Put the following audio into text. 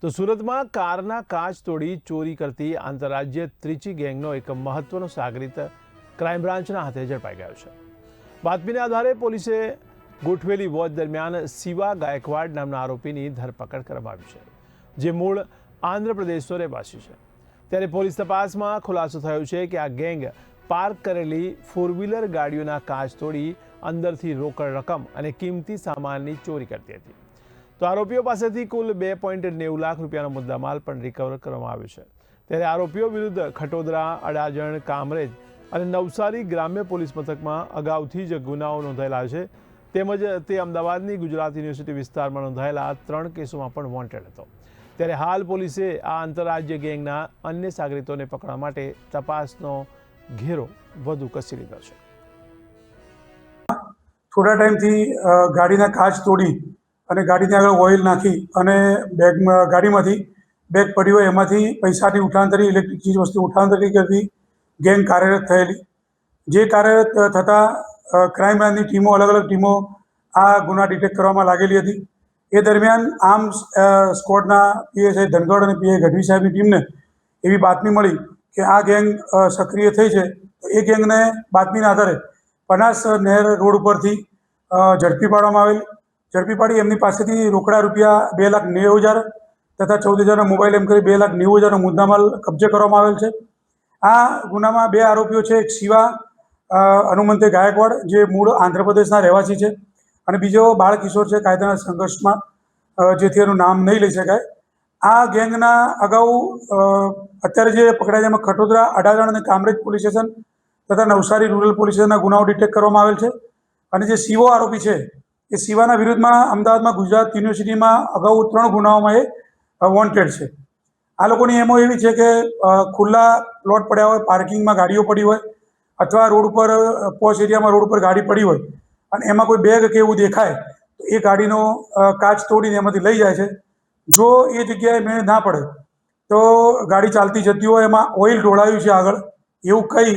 તો સુરતમાં કારના કાચ તોડી ચોરી કરતી આંતરરાજ્ય ત્રિચી ગેંગનો એક મહત્વનો સાગરીત ક્રાઇમ બ્રાન્ચના હાથે ઝડપાઈ ગયો છે। બાતમીના આધારે પોલીસે ગોઠવેલી વોચ દરમિયાન શિવા ગાયકવાડ નામના આરોપીની ધરપકડ કરવામાં આવી છે, જે મૂળ આંધ્રપ્રદેશનો રહેવાસી છે। ત્યારે પોલીસ તપાસમાં ખુલાસો થયો છે કે આ ગેંગ પાર્ક કરેલી ફોર વ્હીલર ગાડીઓના કાચ તોડી અંદરથી રોકડ રકમ અને કિંમતી સામાનની ચોરી કરતી હતી। તો આરોપીઓ પાસેથી કુલ 2.90 લાખ રૂપિયાનો મુદ્દામાલ પણ રિકવર કરવામાં આવ્યો છે। ત્યારે આરોપીઓ વિરુદ્ધ ખટોદરા, અડાજણ, કામરેજ અને નવસારી ગ્રામ્ય પોલીસ મથકમાં અગાઉથી જ ગુનાઓ નોંધાયેલા છે, તેમજ તે અમદાવાદની ગુજરાત યુનિવર્સિટી વિસ્તારમાં નોંધાયેલા 3 કેસોમાં પણ વોન્ટેડ હતો। ત્યારે હાલ પોલીસે આ આંતરરાજ્ય ગેંગના અન્ય સાગરીતોને પકડવા માટે તપાસનો ઘેરો વધુ કસી લીધો છે। થોડા ટાઈમથી ગાડીના કાચ તોડી અને ગાડીની આગળ ઓઇલ નાખી અને ગાડીમાંથી બેગ પડી હોય એમાંથી પૈસાની ઉઠાંતરી, ઇલેક્ટ્રિક ચીજ વસ્તુ ઉઠાંતરી કરતી ગેંગ કાર્યરત થયેલી। જે કાર્યરત થતાં ક્રાઇમ બ્રાન્ચની ટીમો, અલગ અલગ ટીમો આ ગુના ડિટેક્ટ કરવામાં લાગેલી હતી। એ દરમિયાન આર્મ્સ સ્ક્વોડના પીએસઆઈ ધનગઢ અને પીઆઈ ગઢવી સાહેબની ટીમને એવી બાતમી મળી કે આ ગેંગ સક્રિય થઈ છે। તો એ ગેંગને બાતમીના આધારે પનાસ નહેર રોડ ઉપરથી ઝડપી પાડવામાં આવેલ। ઝડપી પાડી એમની પાસેથી રોકડા રૂપિયા 2,90,000 તથા 14,000 મોબાઈલ એમ કરી 2,90,000નો મુદ્દામાલ કબજે કરવામાં આવેલ છે। આ ગુનામાં 2 આરોપીઓ છે, એક શિવા હનુમંતે ગાયકવાડ જે મૂળ આંધ્રપ્રદેશના રહેવાસી છે અને બીજો બાળકિશોર છે કાયદાના સંઘર્ષમાં, જેથી એનું નામ નહીં લઈ શકાય। આ ગેંગના અગાઉ અત્યારે જે પકડાય છે એમાં ખટોદરા, અડાજણ અને કામરેજ પોલીસ સ્ટેશન તથા નવસારી રૂરલ પોલીસ સ્ટેશનના ગુનાઓ ડિટેક્ટ કરવામાં આવેલ છે। અને જે શિવો આરોપી છે એ શિવાના વિરુદ્ધમાં અમદાવાદમાં ગુજરાત યુનિવર્સિટીમાં અગાઉ 3 ગુનાઓમાં એ વોન્ટેડ છે। આ લોકોની એમો એવી છે કે ખુલ્લા પ્લોટ પડ્યા હોય, પાર્કિંગમાં ગાડીઓ પડી હોય અથવા રોડ ઉપર પોશ એરિયામાં રોડ ઉપર ગાડી પડી હોય અને એમાં કોઈ બેગ કે એવું દેખાય તો એ ગાડીનો કાચ તોડીને એમાંથી લઈ જાય છે। જો એ જગ્યાએ મેળ ના પડે તો ગાડી ચાલતી જતી હોય એમાં ઓઇલ ઢોળાયું છે આગળ એવું કહી